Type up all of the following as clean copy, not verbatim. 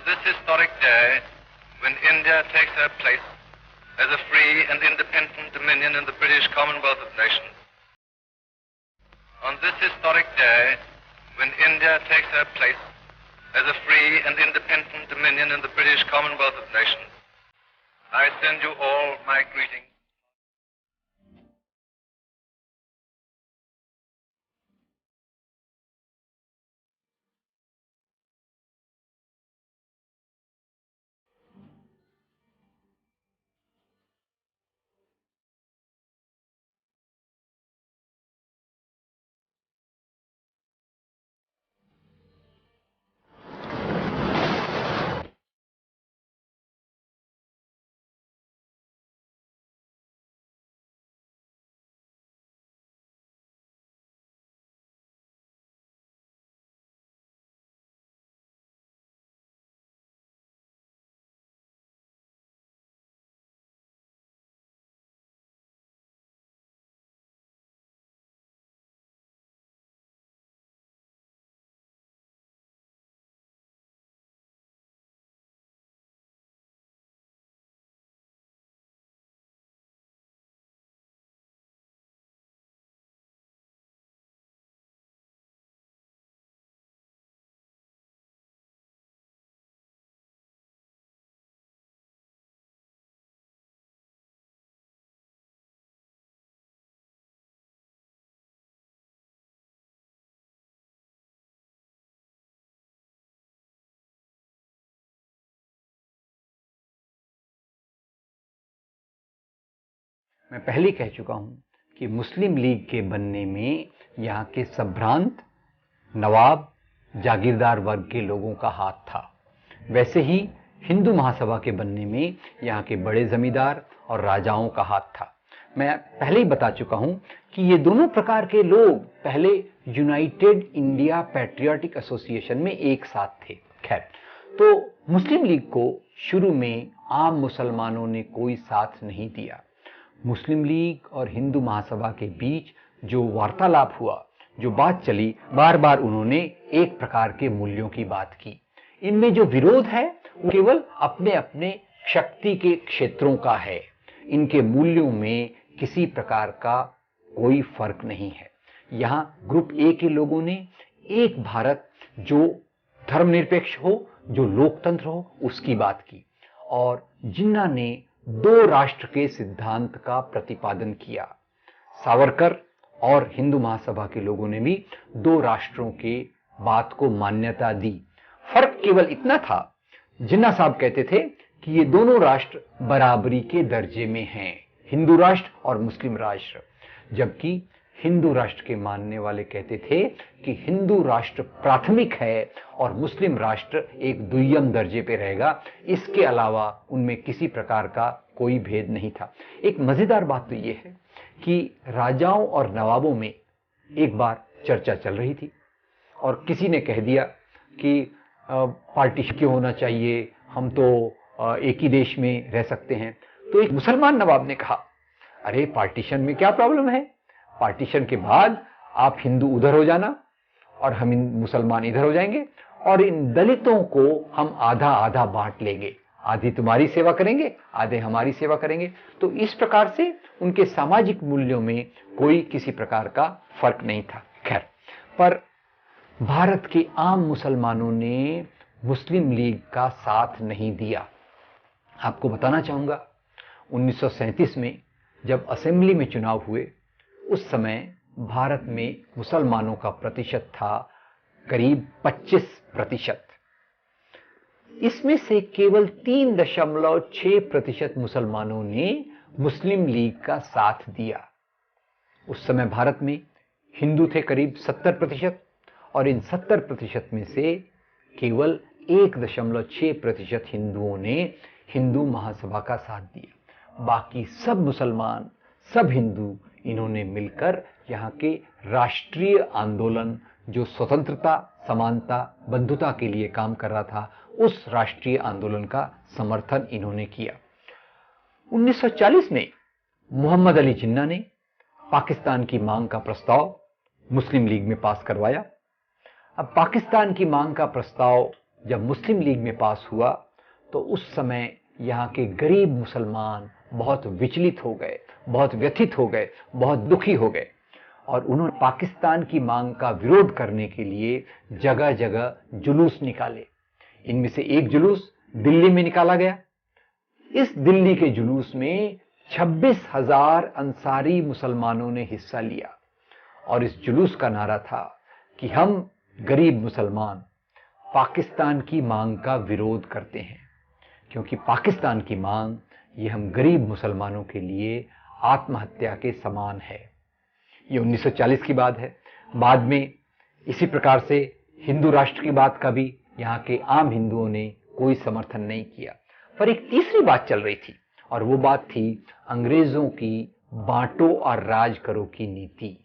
On this historic day, when India takes her place as a free and independent dominion in the British Commonwealth of Nations. On this historic day, when India takes her place as a free and independent dominion in the British Commonwealth of Nations, I send you all my greetings. मैं पहले ही कह चुका हूं कि मुस्लिम league के बनने में यहाँ के संभ्रांत नवाब जागीरदार वर्ग के लोगों का हाथ था। वैसे ही हिंदू महासभा के बनने में यहाँ के बड़े जमींदार और राजाओं का हाथ था। मैं पहले ही बता चुका हूं कि ये दोनों प्रकार के लोग पहले यूनाइटेड इंडिया पैट्रियोटिक एसोसिएशन में एक साथ थे। खैर, तो मुस्लिम लीग को शुरू में आम मुसलमानों ने कोई साथ नहीं दिया। मुस्लिम लीग और हिंदू महासभा के बीच जो वार्तालाप हुआ, जो बात चली, बार बार उन्होंने एक प्रकार के मूल्यों की बात की। इनमें जो विरोध है वो केवल अपने अपने शक्ति के क्षेत्रों का है। इनके मूल्यों में किसी प्रकार का कोई फर्क नहीं है। यहाँ ग्रुप ए के लोगों ने एक भारत जो धर्मनिरपेक्ष हो, जो लोकतंत्र हो, उसकी बात की, और जिन्ना ने दो राष्ट्र के सिद्धांत का प्रतिपादन किया। सावरकर और हिंदू महासभा के लोगों ने भी दो राष्ट्रों के बात को मान्यता दी। फर्क केवल इतना था, जिन्ना साहब कहते थे कि ये दोनों राष्ट्र बराबरी के दर्जे में हैं, हिंदू राष्ट्र और मुस्लिम राष्ट्र, जबकि हिंदू राष्ट्र के मानने वाले कहते थे कि हिंदू राष्ट्र प्राथमिक है और मुस्लिम राष्ट्र एक द्वितीय दर्जे पे रहेगा। इसके अलावा उनमें किसी प्रकार का कोई भेद नहीं था। एक मजेदार बात तो ये है कि राजाओं और नवाबों में एक बार चर्चा चल रही थी और किसी ने कह दिया कि पार्टीशन क्यों होना चाहिए, हम तो एक ही देश में रह सकते हैं। तो एक मुसलमान नवाब ने कहा, अरे पार्टीशन में क्या प्रॉब्लम है, पार्टीशन के बाद आप हिंदू उधर हो जाना और हम मुसलमान इधर हो जाएंगे और इन दलितों को हम आधा आधा बांट लेंगे, आधी तुम्हारी सेवा करेंगे, आधे हमारी सेवा करेंगे। तो इस प्रकार से उनके सामाजिक मूल्यों में कोई किसी प्रकार का फर्क नहीं था। खैर, पर भारत के आम मुसलमानों ने मुस्लिम लीग का साथ नहीं दिया। आपको बताना चाहूंगा, 1937 में जब असेंबली में चुनाव हुए, उस समय भारत में मुसलमानों का प्रतिशत था करीब 25%। इसमें से केवल 3.6% मुसलमानों ने मुस्लिम लीग का साथ दिया। उस समय भारत में हिंदू थे करीब 70% और इन 70% में से केवल 1.6% हिंदुओं ने हिंदू महासभा का साथ दिया। बाकी सब मुसलमान, सब हिंदू, इन्होंने मिलकर यहाँ के राष्ट्रीय आंदोलन, जो स्वतंत्रता, समानता, बंधुता के लिए काम कर रहा था, उस राष्ट्रीय आंदोलन का समर्थन इन्होंने किया। 1940 में मोहम्मद अली जिन्ना ने पाकिस्तान की मांग का प्रस्ताव मुस्लिम लीग में पास करवाया। अब पाकिस्तान की मांग का प्रस्ताव जब मुस्लिम लीग में पास हुआ तो उस समय यहाँ के गरीब मुसलमान बहुत विचलित हो गए, बहुत व्यथित हो गए, बहुत दुखी हो गए और उन्होंने पाकिस्तान की मांग का विरोध करने के लिए जगह जगह जुलूस निकाले। इनमें से एक जुलूस दिल्ली में निकाला गया। इस दिल्ली के जुलूस में 26,000 अंसारी मुसलमानों ने हिस्सा लिया और इस जुलूस का नारा था कि हम गरीब मुसलमान पाकिस्तान की मांग का विरोध करते हैं, क्योंकि पाकिस्तान की मांग ये हम गरीब मुसलमानों के लिए आत्महत्या के समान है। ये 1940 की बात है। बाद में इसी प्रकार से हिंदू राष्ट्र की बात का भी यहाँ के आम हिंदुओं ने कोई समर्थन नहीं किया। पर एक तीसरी बात चल रही थी और वो बात थी अंग्रेजों की बांटो और राज करो की नीति।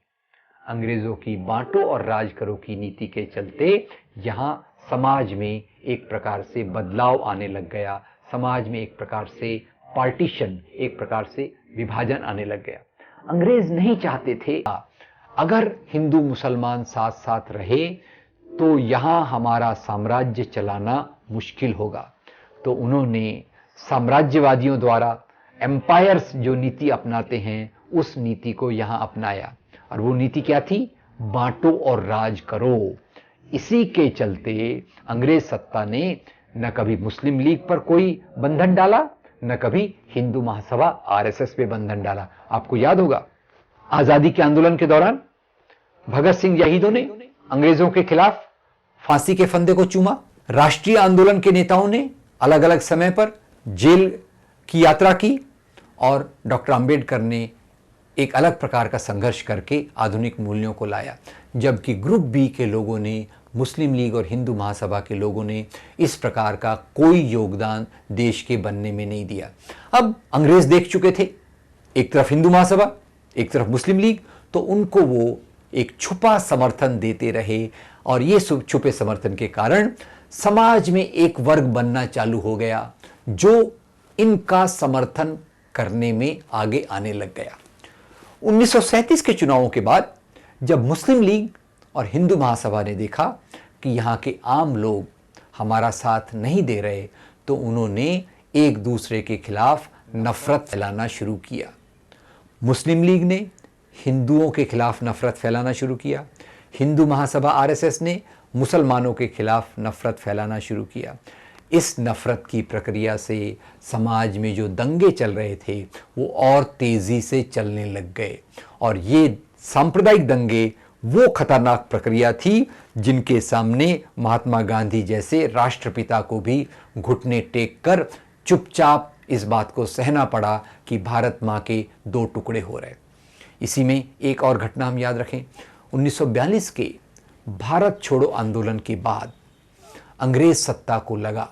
अंग्रेजों की बांटो और राज करो की नीति के चलते यहाँ समाज में एक प्रकार से बदलाव आने लग गया। समाज में एक प्रकार से पार्टीशन, एक प्रकार से विभाजन आने लग गया। अंग्रेज नहीं चाहते थे अगर हिंदू मुसलमान साथ साथ रहे तो यहाँ हमारा साम्राज्य चलाना मुश्किल होगा। तो उन्होंने साम्राज्यवादियों द्वारा एम्पायर्स जो नीति अपनाते हैं उस नीति को यहाँ अपनाया और वो नीति क्या थी? बांटो और राज करो। इसी के चलते अंग्रेज सत्ता ने न कभी मुस्लिम लीग पर कोई बंधन डाला, न कभी हिंदू महासभा आरएसएस पे बंधन डाला। आपको याद होगा आजादी के आंदोलन के दौरान भगत सिंह शहीदों ने अंग्रेजों के खिलाफ फांसी के फंदे को चूमा। राष्ट्रीय आंदोलन के नेताओं ने अलग अलग समय पर जेल की यात्रा की और डॉक्टर अंबेडकर ने एक अलग प्रकार का संघर्ष करके आधुनिक मूल्यों को लाया। जबकि ग्रुप बी के लोगों ने, मुस्लिम लीग और हिंदू महासभा के लोगों ने इस प्रकार का कोई योगदान देश के बनने में नहीं दिया। अब अंग्रेज देख चुके थे, एक तरफ हिंदू महासभा, एक तरफ मुस्लिम लीग, तो उनको वो एक छुपा समर्थन देते रहे और ये छुपे समर्थन के कारण समाज में एक वर्ग बनना चालू हो गया जो इनका समर्थन करने में आगे आने लग गया। 1937 के चुनावों के बाद जब मुस्लिम लीग और हिंदू महासभा ने देखा कि यहाँ के आम लोग हमारा साथ नहीं दे रहे तो उन्होंने एक दूसरे के खिलाफ नफरत फैलाना शुरू किया। मुस्लिम लीग ने हिंदुओं के खिलाफ नफरत फैलाना शुरू किया, हिंदू महासभा आरएसएस ने मुसलमानों के खिलाफ नफरत फैलाना शुरू किया। इस नफरत की प्रक्रिया से समाज में जो दंगे चल रहे थे वो और तेजी से चलने लग गए और ये सांप्रदायिक दंगे वो खतरनाक प्रक्रिया थी जिनके सामने महात्मा गांधी जैसे राष्ट्रपिता को भी घुटने टेक कर चुपचाप इस बात को सहना पड़ा कि भारत माँ के दो टुकड़े हो रहे। इसी में एक और घटना हम याद रखें, 1942 के भारत छोड़ो आंदोलन के बाद अंग्रेज सत्ता को लगा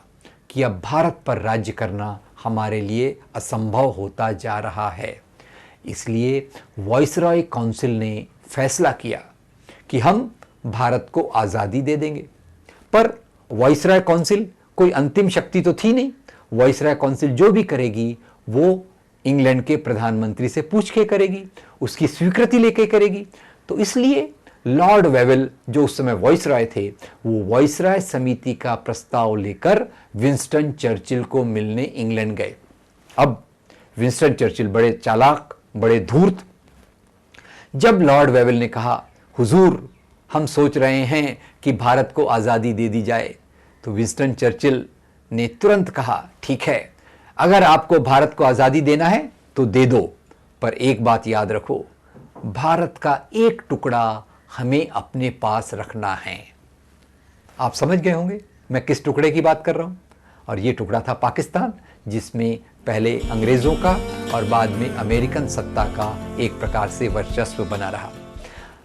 कि अब भारत पर राज्य करना हमारे लिए असंभव होता जा रहा है। इसलिए वाइसरॉय काउंसिल ने फैसला किया कि हम भारत को आज़ादी दे देंगे। पर वाइसरॉय काउंसिल कोई अंतिम शक्ति तो थी नहीं। वाइसरॉय काउंसिल जो भी करेगी वो इंग्लैंड के प्रधानमंत्री से पूछ के करेगी, उसकी स्वीकृति लेके करेगी। तो इसलिए लॉर्ड वेवेल जो उस समय वाइसरॉय थे वो वाइसरॉय समिति का प्रस्ताव लेकर विंस्टन चर्चिल को मिलने इंग्लैंड गए। अब विंस्टन चर्चिल बड़े चालाक, बड़े धूर्त। जब लॉर्ड वेवेल ने कहा हुजूर हम सोच रहे हैं कि भारत को आज़ादी दे दी जाए, तो विंस्टन चर्चिल ने तुरंत कहा ठीक है, अगर आपको भारत को आज़ादी देना है तो दे दो, पर एक बात याद रखो, भारत का एक टुकड़ा हमें अपने पास रखना है। आप समझ गए होंगे मैं किस टुकड़े की बात कर रहा हूं, और ये टुकड़ा था पाकिस्तान, जिसमें पहले अंग्रेजों का और बाद में अमेरिकन सत्ता का एक प्रकार से वर्चस्व बना रहा।